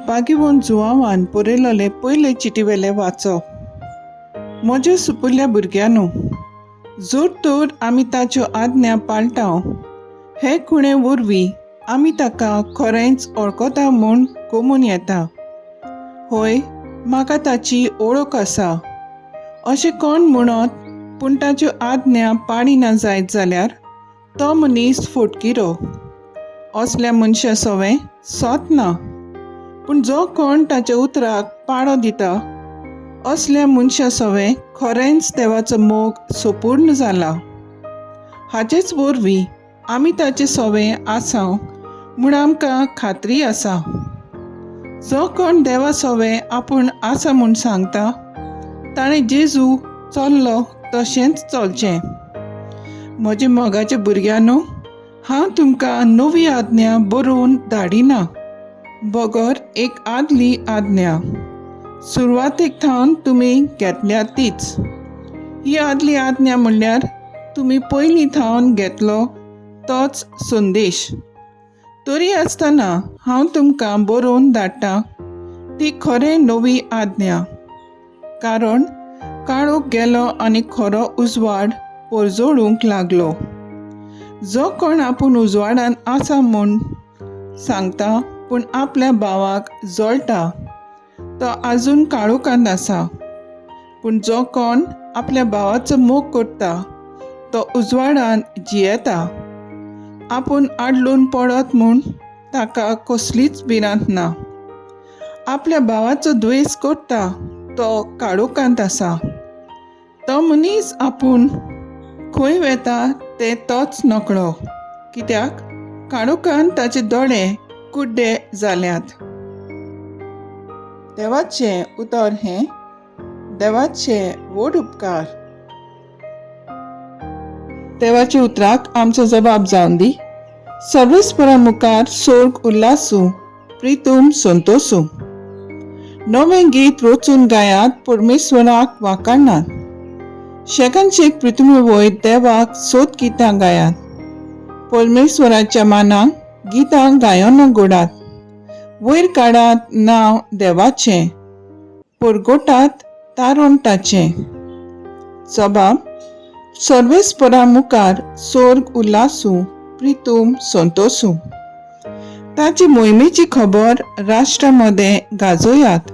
बागीवोन जुवावान बरयलोले पयले चिटीवेले वाचप. म्हज्या सुपुल्या भुरग्यांनो, जोर तर आमी ताच्यो आज्ञा पाळटाव हे खुणे वरवीं आमी ताका खरेंच वळखता म्हूण गमून येता. होय, म्हाका ताची ओळख आसा अशें कोण म्हणत, पूण ताच्यो आज्ञा पाळिना जायत जाल्यार तो मनीस फटकिरो. असल्या मनशा सवें सोत ना. पूण जो कोण ताच्या उतराक पाळो दिता, असल्या मनशा सवें खरेंच देवाचो मोग सोपूर्ण जाला. हाचेच वरवीं आमी ताचे सवें आसाव म्हूण आमकां खात्री आसा. जो कोण देवा सवें आपूण आसा म्हूण सांगता, ताणें जेजू चल्लो तशेंच चलचें. म्हजे मोगाचे भुरग्यांनो, हांव तुमकां नवी आज्ञा बरोवन धाडिना, बगर एक आदली आज्ञा सुरवातेक थावन तुमी घेतल्या तीच. ही आदली आज्ञा म्हणल्यार तुमी पयलीं थावन घेतलो तोच संदेश. तरी आसतना हांव तुमकां बरोवन धाडटा ती खरें नवी आज्ञा. कारण काळोख गेलो आनी खरो उजवाड परजळूंक लागलो. जो कोण आपूण उजवाडान आसा म्हूण सांगता पूण आपल्या भावाक जळटा, तो आजून काळोखांत आसा. पूण जो कोण आपल्या भावाचो मोग करता, तो उजवाडान जियेता. आपूण आडलून पडत म्हूण ताका कसलीच भिरांत ना. आपल्या भावाचो द्वेस करता तो काळोखांत आसा. तो मनीस आपूण खंय वेता तें तोच नकळो, कित्याक काळोखांत ताचे दोळे कुड्डे जाल्यात. देवाचें उतर हें, देवाचे व्हड उपकार. देवाच्या उतराक आमचो जबाब जावन दी. सर्वेस्परा मुखार सोर्ग उल्लासू, प्रितूम संतोसू. नवें गीत रचून गायात, परमेश्वराक वाखाणात. शेकांचेक प्रितुमे वयर देवाक सोत गितां गायात. परमेश्वराच्या मानाक गितां गायोन गोडात. वयर काडात नांव देवाचें, परगोटात तारण ताचें. जबाब: सर्वेस्परा मुखार सोर्ग उल्लासू, प्रितूम संतोसू. ताची मोहिमेची खबर राष्ट्रांमध्ये गाजोयात.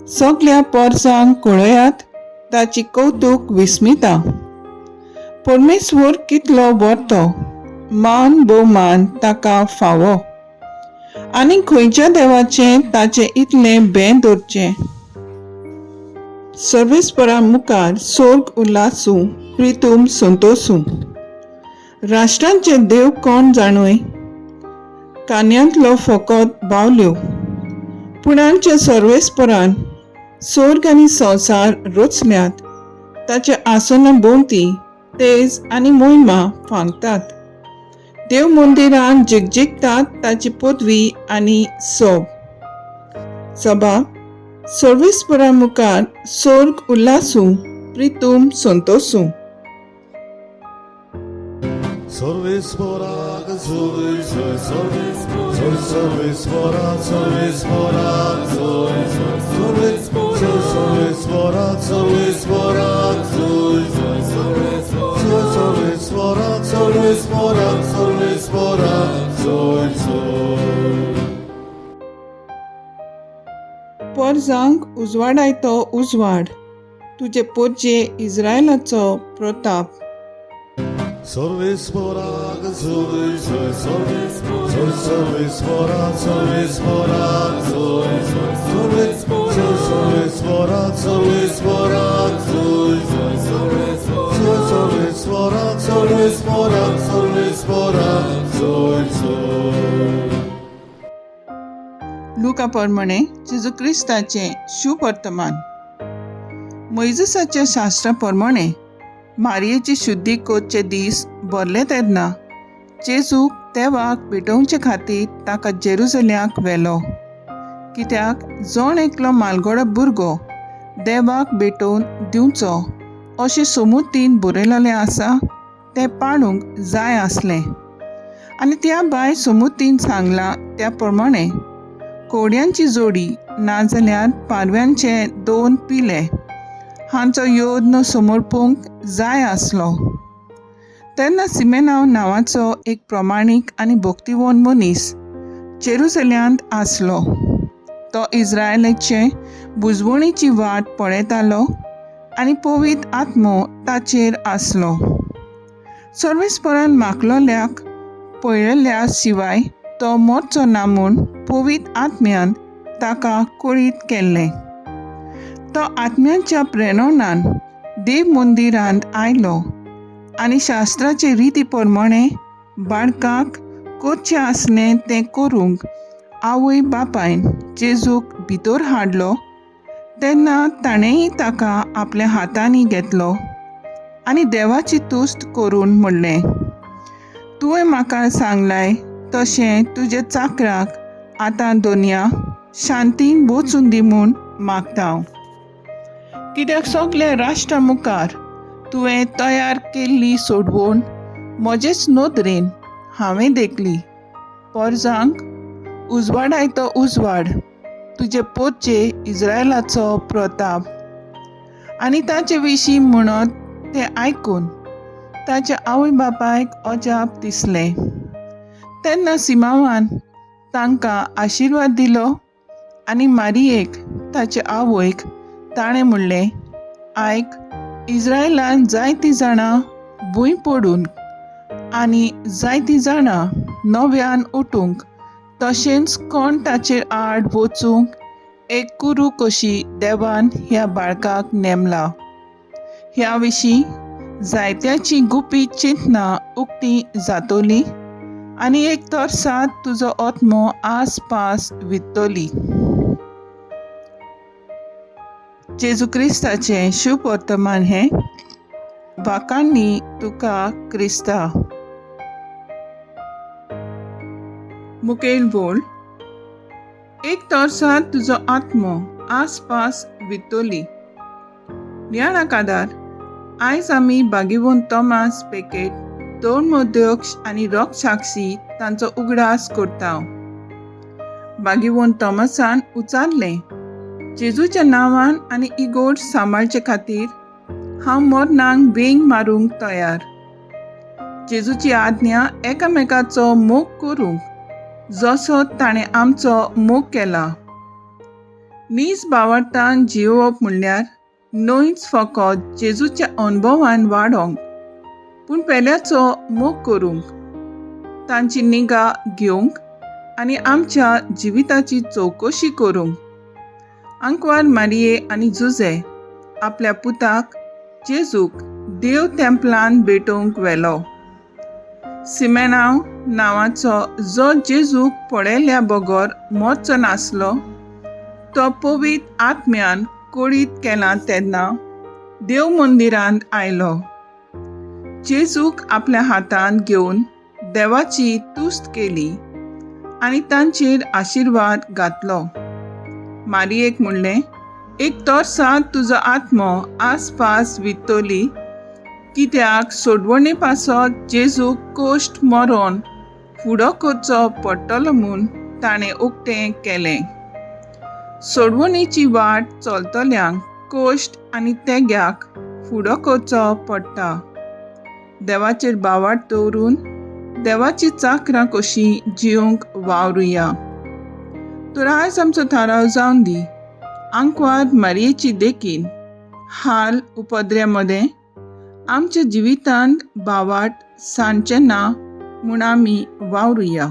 सगळ्या परजांक कळयात ताची कौतुक विस्मिता. परमेश्वर कितलो बरतो, मान भोवमान ताका फावो. आनी खंयच्या देवाचें ताचें इतलें भें धरचें. सर्वेस्परा मुखार सोर्ग उल्लासू, प्रितूम संतोसू. राष्ट्रांचे देव कोण जाणूय, कान्यांतलो फकत बावल्यो. पूण आमच्या सर्वेस्परान सोर्ग आनी संवसार रचल्यात. ताच्या आसना भोंवती तेज आनी मोहिमा फांकतात. देव मंदिरान जिगजिगतात ताची पदवी आनी सोब. जबाब: सर्वेस्परा मुखार सोर्ग उल्लासू, प्रितूम संतोसू. Sorvesporak, sorvesporak, sorvesporak, sorvesporak, sorvesporak, sorvesporak, sorvesporak. परजांक उजवाडायतो उजवाड, तुजे पोरजे इस्रायलाचो प्रताप. Sorvesporak, sorvesporak, sorvesporak, sorvesporak, sorvesporak, sorvesporak, sorvesporak. लुका प्रमाणे जेजू क्रिस्ताचें शुभ वर्तमान. मोइजेसाच्या शास्त्रा प्रमाणे मारयेची शुद्धी करचे दीस भरले तेन्ना जेजूक देवाक भेटोवचे खातीर ताका जेरुसलेमाक व्हेलो. कित्याक जोण एकलो मालगडो भुरगो देवाक भेटोवन दिवचो अशें समृद्धीन बरयलेलें आसा तें पाळूंक जाय आसलें. आनी त्या भायर समृद्धीन सांगलां त्या प्रमाणे कोड्यांची जोडी नाजाल्यार पारव्यांचे 2 पिले हांचो योद्न समोर पळोवंक जाय आसलो. तेन्ना सिमेनाव नांवाचो एक प्रमाणीक आनी भक्तिवंत मनीस जेरुसल्यांत आसलो. तो इस्रायेलाचे बुजवणीची वाट पळयतालो आनी पवित्र आत्मो ताचेर आसलो. सर्वेस्परान मागलोल्याक पळयल्या शिवाय तो मरचो ना म्हूण पवित्र आत्म्यान ताका कळीत केल्लें. तो आत्म्याच्या प्रेरणान देव मंदिरांत आयलो आनी शास्त्राचे रिती प्रमाणे बाळकाक करचें आसलें तें करूंक आवय बापायन जेजूक भितर हाडलो. तेन्ना ताणेंय ताका आपल्या हातांनी घेतलो आनी देवाची तुस्त करून म्हणलें, तुवें म्हाका सांगलाय तशें तुजे चाकराक आतां दोनया शांतीन वचून दी म्हूण मागता हांव. कित्याक सगळे राष्ट्रा मुखार तुवें तयार केल्ली सोडवण म्हजेच नदरेन हांवें देखली. परजांक उजवाडाय तो उजवाड, तुजे पोरचे इस्रायलाचो प्रताप. आनी ताचे विशीं म्हणत तें आयकून ताच्या आवय बापायक अजाप दिसलें. तेन्ना सिमावान तांकां आशिर्वाद दिलो आनी मारयेक ताचे आवयक ताणें म्हणलें, आयक, इस्रायेलांत जायतीं जाणां भूंय पडून आनी जायतीं जाणां नव्यान उठूंक तशेंच कोण ताचेर आड वचूंक एक कुरू कशी देवान ह्या बाळकाक नेमला. ह्या विशीं जायत्याची गुपीत चिंतना उक्ती जातली आनी एक तरसात तुजो आत्मो आसपास वित्तली. जेजू क्रिस्ताचें शुभ वर्तमान हें वाकांनी तुका क्रिस्ता. मुखेल बोल, एक तरसात तुजो आत्मो आसपास वित्तली. ज्ञानाकादार आयज आमी भाग्यवंत तोमास पेकेट, धर्मोध्यक्ष आनी रॉकसाक्षी तांचो उगडास करता. भाग्यवंत तोमासान उचारलें, जेजूच्या नांवान आनी इगोर्ज सांबाळचे खातीर हांव मरणांक वेंग मारूंक तयार. जेजूची आज्ञा एकामेकाचो मोग करूंक जसो ताणें आमचो मोग केला. नीज भावार्थान जियोवप म्हणल्यार न्हयच फकत जेजूच्या अनुभवान वाडोंक, पूण पेल्याचो मोग करूंक, तांची निगा घेवंक आनी आमच्या जिविताची चवकशी करूंक. आंकवार मारये आनी जुजे आपल्या पुताक जेजूक देव तेंपलान भेटोवंक व्हेलो. सिमेनाव नांवाचो जो जेजूक पळयल्या बगर मरचो नासलो, तो पवित्र आत्म्यान कळीत केला तेन्ना देव मंदिरांत आयलो. जेजूक आपल्या हातांत घेवन देवाची तुस्त केली आनी तांचेर आशिर्वाद घातलो. मारयेक म्हणलें, एक तरसात तुजो आत्मो आसपास वित्तली, कित्याक सोडवणे पासत जेजूक कोश्ट मरोन फुडो करचो पडटलो म्हूण ताणें उक्तें केलें. सोडवणेची वाट चलतल्यांक कोश्ट आनी तेग्याक फुडो करचो पडटा. देवाचेर बावाट दवरून देवाची चाकरां कशीं जियोंक वावरुया. तर आयज आमचो थाराव जावन दी, आंकवार मारयेची देखीन हाल उपद्र्यामध्ये आमच्या जिवितांत बावाट सांडचें ना म्हूण आमी वावरुया.